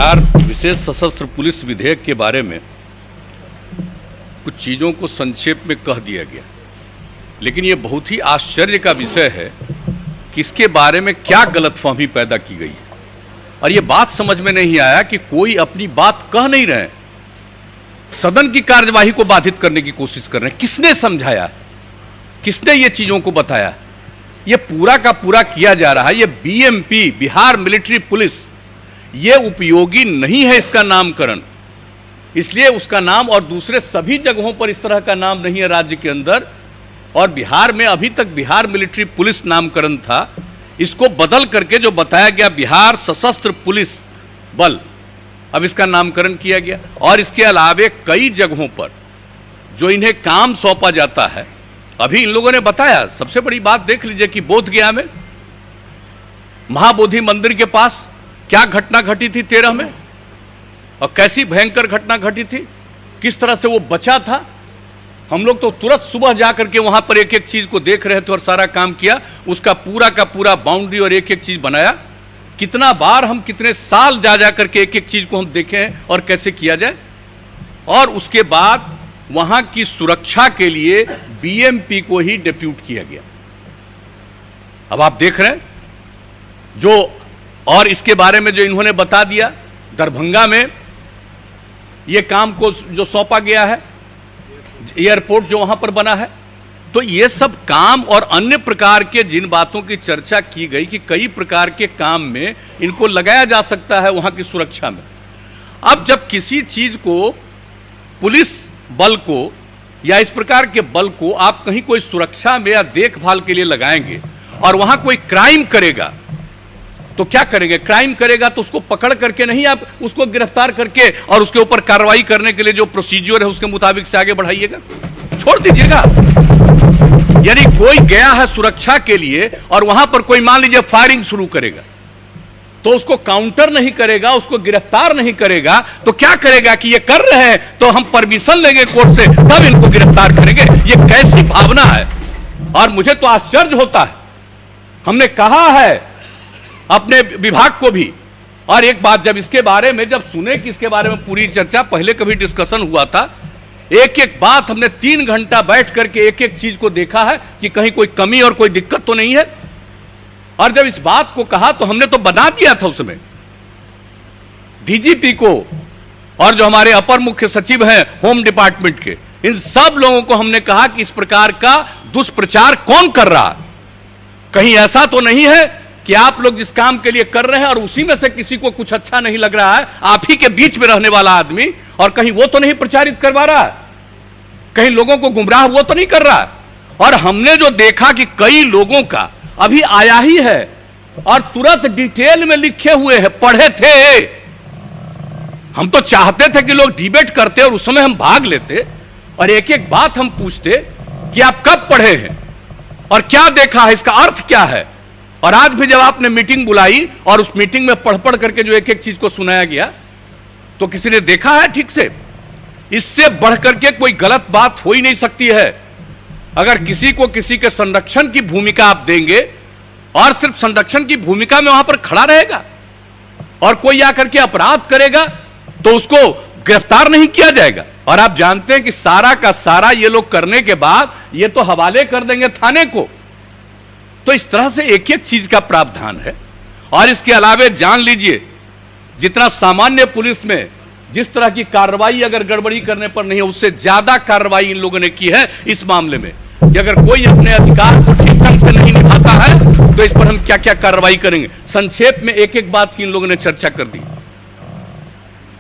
बिहार विशेष सशस्त्र पुलिस विधेयक के बारे में कुछ चीज़ों को संक्षेप में कह दिया गया, लेकिन ये बहुत ही आश्चर्य का विषय है कि इसके बारे में क्या गलतफहमी पैदा की गई है। और ये बात समझ में नहीं आया कि कोई अपनी बात कह नहीं रहे, सदन की कार्यवाही को बाधित करने की कोशिश कर रहे हैं। किसने समझाया, किसने ये चीज़ों को बताया? ये पूरा का पूरा किया जा रहा है। ये बीएमपी, बिहार मिलिट्री पुलिस, ये उपयोगी नहीं है इसका नामकरण, इसलिए उसका नाम और दूसरे सभी जगहों पर इस तरह का नाम नहीं है राज्य के अंदर। और बिहार में अभी तक बिहार मिलिट्री पुलिस नामकरण था, इसको बदल करके जो बताया गया बिहार सशस्त्र पुलिस बल, अब इसका नामकरण किया गया। और इसके अलावे कई जगहों पर जो इन्हें काम सौंपा जाता है, अभी इन लोगों ने बताया। सबसे बड़ी बात देख लीजिए कि बोधगया में महाबोधि मंदिर के पास क्या घटना घटी थी 13 में, और कैसी भयंकर घटना घटी थी, किस तरह से वो बचा था। हम लोग तो तुरंत सुबह जाकर के वहां पर एक एक चीज को देख रहे थे और सारा काम किया, उसका पूरा का पूरा बाउंड्री और एक एक चीज बनाया। कितना बार हम कितने साल जा जा करके एक एक चीज को हम देखे हैं और कैसे किया जाए। और उसके बाद वहां की सुरक्षा के लिए बीएमपी को ही डिप्यूट किया गया। अब आप देख रहे हैं जो, और इसके बारे में जो इन्होंने बता दिया, दरभंगा में ये काम को जो सौंपा गया है, एयरपोर्ट जो वहां पर बना है, तो ये सब काम और अन्य प्रकार के जिन बातों की चर्चा की गई कि कई प्रकार के काम में इनको लगाया जा सकता है वहां की सुरक्षा में। अब जब किसी चीज को, पुलिस बल को या इस प्रकार के बल को आप कहीं कोई सुरक्षा में या देखभाल के लिए लगाएंगे और वहां कोई क्राइम करेगा तो क्या करेंगे? क्राइम करेगा तो उसको पकड़ करके नहीं, आप उसको गिरफ्तार करके और उसके ऊपर कार्रवाई करने के लिए जो प्रोसीजर है उसके मुताबिक से आगे बढ़ाइएगा, छोड़ दीजिएगा। यानी कोई गया है सुरक्षा के लिए और वहां पर कोई मान लीजिए फायरिंग शुरू करेगा, तो उसको काउंटर नहीं करेगा, उसको गिरफ्तार नहीं करेगा, तो क्या करेगा कि ये कर रहे हैं तो हम परमिशन लेंगे कोर्ट से, तब इनको गिरफ्तार करेंगे। ये कैसी भावना है? और मुझे तो आश्चर्य होता है। हमने कहा है अपने विभाग को भी, और एक बात जब इसके बारे में जब सुने कि इसके बारे में पूरी चर्चा, पहले कभी डिस्कशन हुआ था, एक एक बात हमने 3 घंटा बैठ करके एक एक चीज को देखा है कि कहीं कोई कमी और कोई दिक्कत तो नहीं है। और जब इस बात को कहा तो हमने तो बना दिया था उसमें डीजीपी को और जो हमारे अपर मुख्य सचिव हैं होम डिपार्टमेंट के, इन सब लोगों को हमने कहा कि इस प्रकार का दुष्प्रचार कौन कर रहा है। कहीं ऐसा तो नहीं है कि आप लोग जिस काम के लिए कर रहे हैं और उसी में से किसी को कुछ अच्छा नहीं लग रहा है, आप ही के बीच में रहने वाला आदमी, और कहीं वो तो नहीं प्रचारित करवा रहा है, कहीं लोगों को गुमराह वो तो नहीं कर रहा है। और हमने जो देखा कि कई लोगों का अभी आया ही है और तुरंत डिटेल में लिखे हुए हैं, पढ़े थे। हम तो चाहते थे कि लोग डिबेट करते और उस समय हम भाग लेते और एक एक बात हम पूछते कि आप कब पढ़े हैं और क्या देखा है, इसका अर्थ क्या है। और आज भी जब आपने मीटिंग बुलाई और उस मीटिंग में पढ़ पढ़ करके जो एक एक चीज को सुनाया गया, तो किसी ने देखा है ठीक से? इससे बढ़ करके कोई गलत बात हो ही नहीं सकती है। अगर किसी को किसी के संरक्षण की भूमिका आप देंगे और सिर्फ संरक्षण की भूमिका में वहां पर खड़ा रहेगा और कोई आकर के अपराध करेगा तो उसको गिरफ्तार नहीं किया जाएगा। और आप जानते हैं कि सारा का सारा ये लोग करने के बाद ये तो हवाले कर देंगे थाने को। तो इस तरह से एक एक चीज का प्रावधान है। और इसके अलावे जान लीजिए, जितना सामान्य पुलिस में जिस तरह की कार्रवाई अगर गड़बड़ी करने पर नहीं है, उससे ज्यादा कार्रवाई इन लोगों ने की है इस मामले में कि अगर कोई अपने अधिकार को ठीक ढंग से नहीं निभाता है तो इस पर हम क्या क्या कार्रवाई करेंगे। संक्षेप में एक एक बात की इन लोगों ने चर्चा कर दी।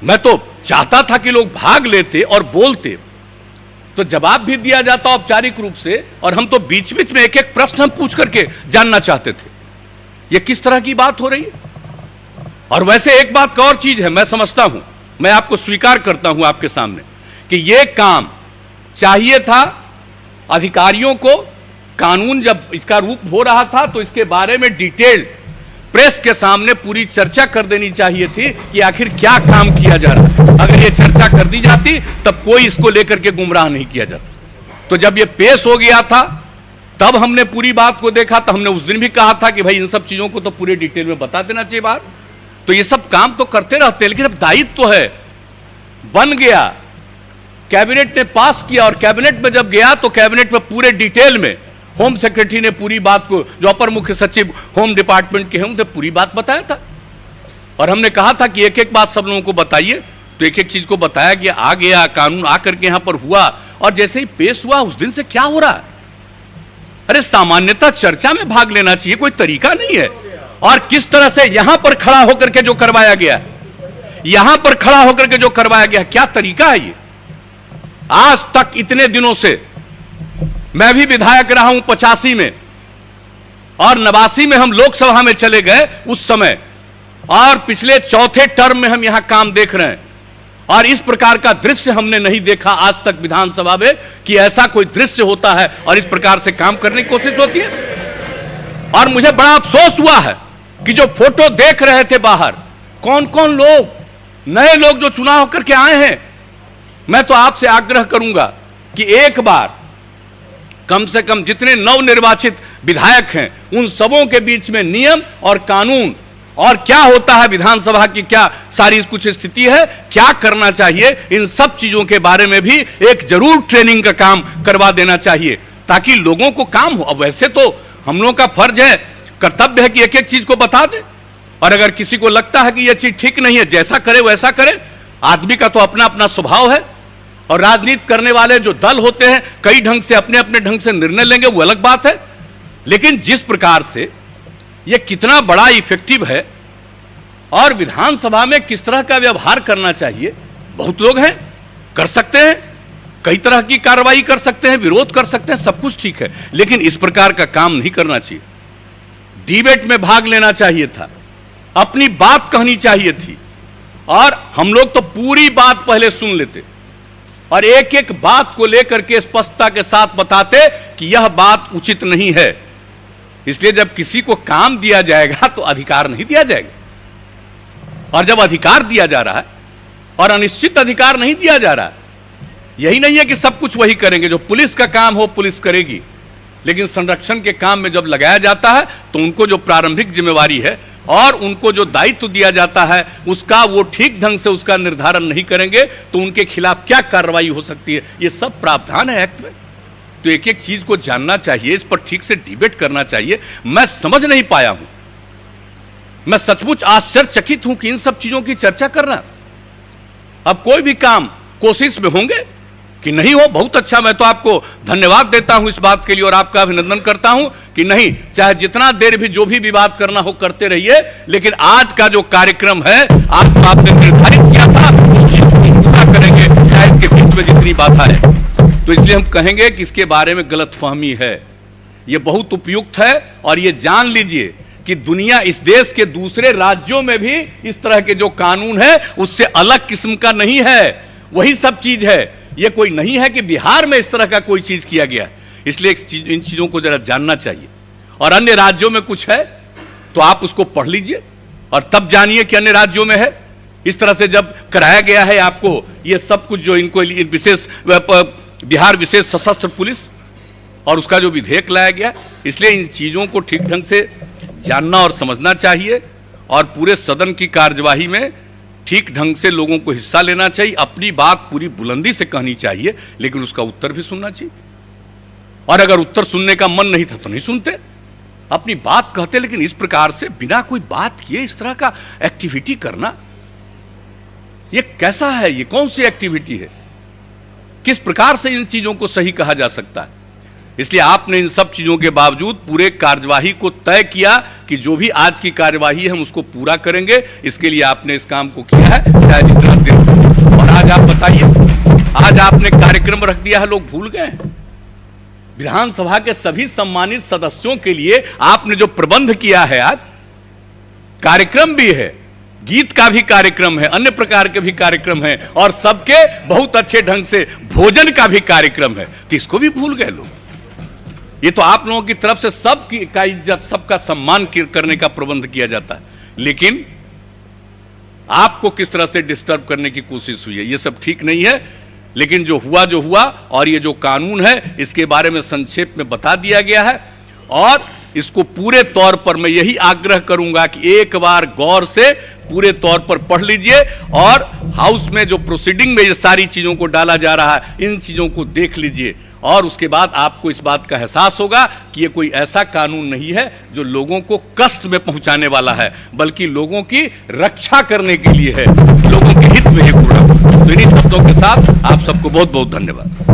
मैं तो चाहता था कि लोग भाग लेते और बोलते, तो जवाब भी दिया जाता औपचारिक रूप से, और हम तो बीच बीच में एक एक प्रश्न हम पूछ करके जानना चाहते थे ये किस तरह की बात हो रही है। और वैसे एक बात का और चीज है, मैं समझता हूं, मैं आपको स्वीकार करता हूं आपके सामने कि यह काम चाहिए था अधिकारियों को। कानून जब इसका रूप हो रहा था तो इसके बारे में डिटेल प्रेस के सामने पूरी चर्चा कर देनी चाहिए थी कि आखिर क्या काम किया जा रहा है। अगर ये चर्चा कर दी जाती तब कोई इसको लेकर के गुमराह नहीं किया जाता। तो जब ये पेश हो गया था तब हमने पूरी बात को देखा, तो हमने उस दिन भी कहा था कि भाई इन सब चीजों को तो पूरे डिटेल में बता देना चाहिए बात। तो ये सब काम तो करते रहते हैं, लेकिन अब दायित्व तो है, बन गया, कैबिनेट ने पास किया, और कैबिनेट में जब गया तो कैबिनेट में पूरे डिटेल में होम सेक्रेटरी ने पूरी बात को, जो अपर मुख्य सचिव होम डिपार्टमेंट के हैं, उनसे पूरी बात बताया था। और हमने कहा था कि एक एक बात सब लोगों को बताइए, तो एक एक चीज को बताया गया, आ गया कानून, आकर के यहां पर हुआ, और जैसे ही पेश हुआ उस दिन से क्या हो रहा है? अरे सामान्यतः चर्चा में भाग लेना चाहिए, कोई तरीका नहीं है। और किस तरह से यहां पर खड़ा होकर के जो करवाया गया, यहां पर खड़ा होकर के जो करवाया गया, क्या तरीका है ये? आज तक इतने दिनों से मैं भी विधायक रहा हूं 85 में, और 89 में हम लोकसभा में चले गए उस समय, और पिछले चौथे टर्म में हम यहां काम देख रहे हैं, और इस प्रकार का दृश्य हमने नहीं देखा आज तक विधानसभा में कि ऐसा कोई दृश्य होता है और इस प्रकार से काम करने की कोशिश होती है। और मुझे बड़ा अफसोस हुआ है कि जो फोटो देख रहे थे बाहर, कौन कौन लोग, नए लोग जो चुनाव होकर के आए हैं, मैं तो आपसे आग्रह करूंगा कि एक बार कम से कम जितने नवनिर्वाचित विधायक हैं उन सबों के बीच में नियम और कानून और क्या होता है विधानसभा की, क्या सारी कुछ स्थिति है, क्या करना चाहिए, इन सब चीजों के बारे में भी एक जरूर ट्रेनिंग का काम करवा देना चाहिए, ताकि लोगों को काम हो। अब वैसे तो हम लोगों का फर्ज है, कर्तव्य है कि एक एक चीज को बता दे, और अगर किसी को लगता है कि यह चीज ठीक नहीं है, जैसा करे वैसा करे। आदमी का तो अपना अपना स्वभाव है, और राजनीति करने वाले जो दल होते हैं कई ढंग से अपने अपने ढंग से निर्णय लेंगे, वो अलग बात है। लेकिन जिस प्रकार से यह कितना बड़ा इफेक्टिव है और विधानसभा में किस तरह का व्यवहार करना चाहिए, बहुत लोग हैं, कर सकते हैं, कई तरह की कार्रवाई कर सकते हैं, विरोध कर सकते हैं, सब कुछ ठीक है, लेकिन इस प्रकार का काम नहीं करना चाहिए। डिबेट में भाग लेना चाहिए था, अपनी बात कहनी चाहिए थी, और हम लोग तो पूरी बात पहले सुन लेते और एक एक बात को लेकर के स्पष्टता के साथ बताते कि यह बात उचित नहीं है। इसलिए जब किसी को काम दिया जाएगा तो अधिकार नहीं दिया जाएगा, और जब अधिकार दिया जा रहा है और अनिश्चित अधिकार नहीं दिया जा रहा है, यही नहीं है कि सब कुछ वही करेंगे, जो पुलिस का काम हो पुलिस करेगी, लेकिन संरक्षण के काम में जब लगाया जाता है तो उनको जो प्रारंभिक जिम्मेवारी है और उनको जो दायित्व दिया जाता है उसका वो ठीक ढंग से उसका निर्धारण नहीं करेंगे तो उनके खिलाफ क्या कार्रवाई हो सकती है, ये सब प्रावधान है एक्ट में। तो एक एक चीज को जानना चाहिए, इस पर ठीक से डिबेट करना चाहिए। मैं समझ नहीं पाया हूं, मैं सचमुच आश्चर्यचकित हूं कि इन सब चीजों की चर्चा करना। अब कोई भी काम कोशिश में होंगे कि नहीं हो, बहुत अच्छा, मैं तो आपको धन्यवाद देता हूं इस बात के लिए और आपका अभिनंदन करता हूं कि नहीं, चाहे जितना देर भी जो भी विवाद करना हो करते रहिए, लेकिन आज का जो कार्यक्रम है आपने निर्धारित किया था उसकी पूरा करेंगे, चाहे इसके बीच में जितनी बाधा है। तो इसलिए हम कहेंगे कि इसके बारे में गलतफहमी है, यह बहुत उपयुक्त है, और यह जान लीजिए कि दुनिया, इस देश के दूसरे राज्यों में भी इस तरह के जो कानून है उससे अलग किस्म का नहीं है, वही सब चीज है। यह कोई नहीं है कि बिहार में इस तरह का कोई चीज किया गया, इसलिए इन चीजों को जरा जानना चाहिए। और अन्य राज्यों में कुछ है तो आप उसको पढ़ लीजिए और तब जानिए कि अन्य राज्यों में है। इस तरह से जब कराया गया है आपको ये सब कुछ, जो इनको विशेष बिहार विशेष सशस्त्र पुलिस और उसका जो विधेयक लाया गया, इसलिए इन चीजों को ठीक ढंग से जानना और समझना चाहिए, और पूरे सदन की कार्यवाही में ठीक ढंग से लोगों को हिस्सा लेना चाहिए, अपनी बात पूरी बुलंदी से कहनी चाहिए, लेकिन उसका उत्तर भी सुनना चाहिए। और अगर उत्तर सुनने का मन नहीं था तो नहीं सुनते, अपनी बात कहते, लेकिन इस प्रकार से बिना कोई बात किए इस तरह का एक्टिविटी करना, ये कैसा है, ये कौन सी एक्टिविटी है, किस प्रकार से इन चीजों को सही कहा जा सकता है। इसलिए आपने इन सब चीजों के बावजूद पूरे कार्यवाही को तय किया कि जो भी आज की कार्यवाही है हम उसको पूरा करेंगे, इसके लिए आपने इस काम को किया है, चाहे जितना दिन। और आज आप बताइए, आज आपने कार्यक्रम रख दिया है, लोग भूल गए हैं। विधानसभा के सभी सम्मानित सदस्यों के लिए आपने जो प्रबंध किया है, आज कार्यक्रम भी है, गीत का भी कार्यक्रम है, अन्य प्रकार के भी कार्यक्रम है, और सबके बहुत अच्छे ढंग से भोजन का भी कार्यक्रम है, तो इसको भी भूल गए लोग। ये तो आप लोगों की तरफ से सबका इज्जत, सबका सम्मान करने का प्रबंध किया जाता है, लेकिन आपको किस तरह से डिस्टर्ब करने की कोशिश हुई है, ये सब ठीक नहीं है। लेकिन जो हुआ, और ये जो कानून है इसके बारे में संक्षेप में बता दिया गया है, और इसको पूरे तौर पर मैं यही आग्रह करूंगा कि एक बार गौर से पूरे तौर पर पढ़ लीजिए और हाउस में जो प्रोसीडिंग में ये सारी चीजों को डाला जा रहा है, इन चीजों को देख लीजिए और उसके बाद आपको इस बात का एहसास होगा कि ये कोई ऐसा कानून नहीं है जो लोगों को कष्ट में पहुंचाने वाला है, बल्कि लोगों की रक्षा करने के लिए है, लोगों के हित में है पूरा। तो इन्हीं शब्दों के साथ आप सबको बहुत बहुत धन्यवाद।